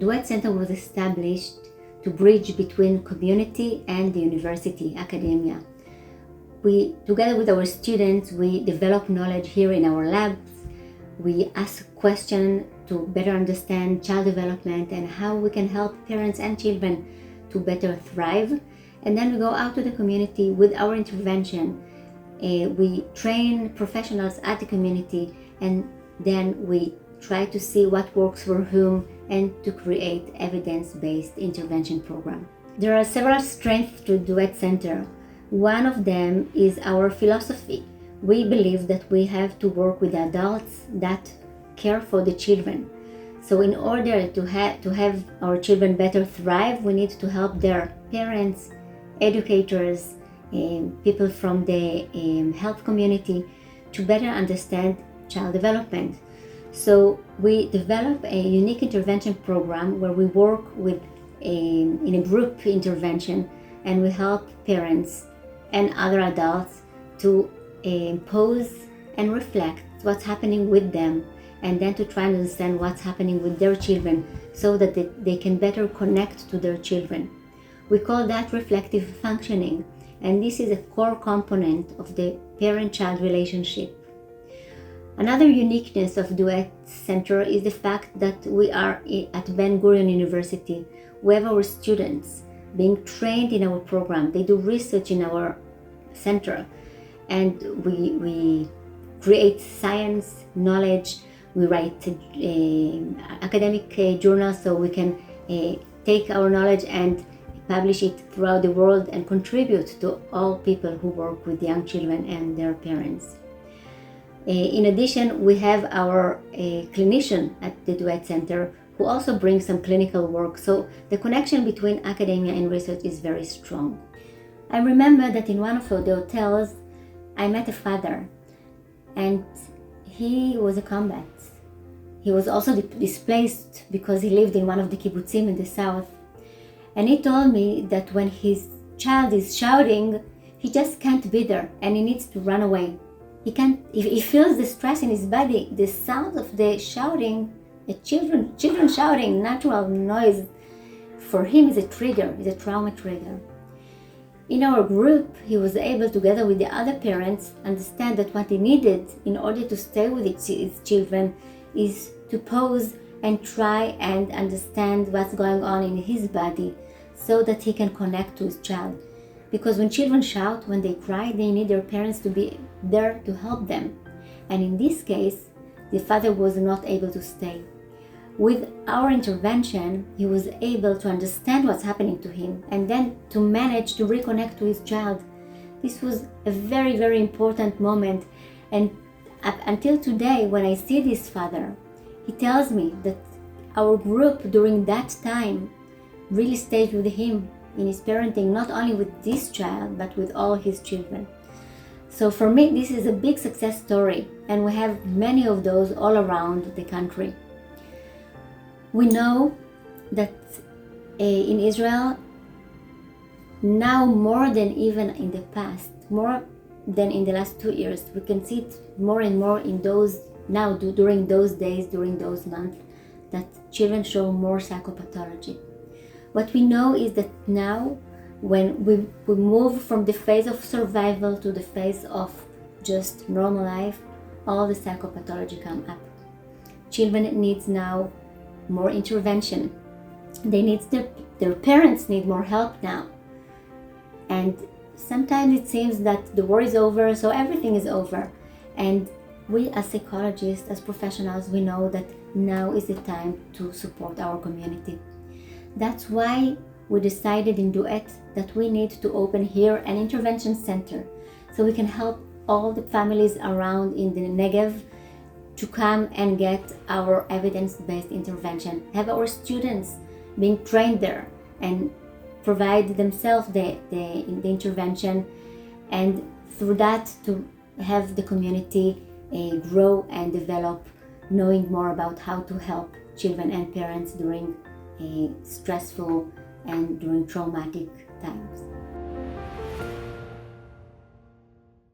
Duet Center was established to bridge between community and the university, academia. We, together with our students, we develop knowledge here in our labs. We ask questions to better understand child development and how we can help parents and children to better thrive. And then we go out to the community with our intervention. We train professionals at the community, and then we try to see what works for whom and to create evidence-based intervention program. There are several strengths to Duet Center. One of them is our philosophy. We believe that we have to work with adults that care for the children. So in order to have our children better thrive, we need to help their parents, educators, people from the health community to better understand child development. So we develop a unique intervention program where we work with in a group intervention, and we help parents and other adults to pause and reflect what's happening with them, and then to try and understand what's happening with their children so that they can better connect to their children. We call that reflective functioning, and this is a core component of the parent-child relationship. Another uniqueness of Duet Center is the fact that we are at Ben-Gurion University. We have our students being trained in our program. They do research in our center, and we create science, knowledge. We write academic journals so we can take our knowledge and publish it throughout the world and contribute to all people who work with young children and their parents. In addition, we have our clinician at the Duet Center who also brings some clinical work, so the connection between academia and research is very strong. I remember that in one of the hotels, I met a father, and he was a combat. He was also displaced because he lived in one of the kibbutzim in the south. And he told me that when his child is shouting, he just can't be there and he needs to run away. He feels the stress in his body, the sound of the shouting, the children shouting, natural noise, for him is a trigger, is a trauma trigger. In our group, he was able, together with the other parents, understand that what he needed in order to stay with his children is to pause and try and understand what's going on in his body so that he can connect to his child. Because when children shout, when they cry, they need their parents to be there to help them. And in this case, the father was not able to stay. With our intervention, he was able to understand what's happening to him and then to manage to reconnect to his child. This was a very, very important moment. And up until today, when I see this father, he tells me that our group during that time really stayed with him in his parenting, not only with this child, but with all his children. So for me, this is a big success story, and we have many of those all around the country. We know that in Israel, now more than even in the past, more than in the last 2 years, we can see it more and more in those, now during those days, during those months, that children show more psychopathology. What we know is that now, when we move from the phase of survival to the phase of just normal life, all the psychopathology come up. Children needs now more intervention. They need their parents need more help now. And sometimes it seems that the war is over, so everything is over. And we as psychologists, as professionals, we know that now is the time to support our community. That's why we decided in Duet that we need to open here an intervention center so we can help all the families around in the Negev to come and get our evidence-based intervention, have our students being trained there and provide themselves the intervention, and through that to have the community grow and develop, knowing more about how to help children and parents during stressful and during traumatic times.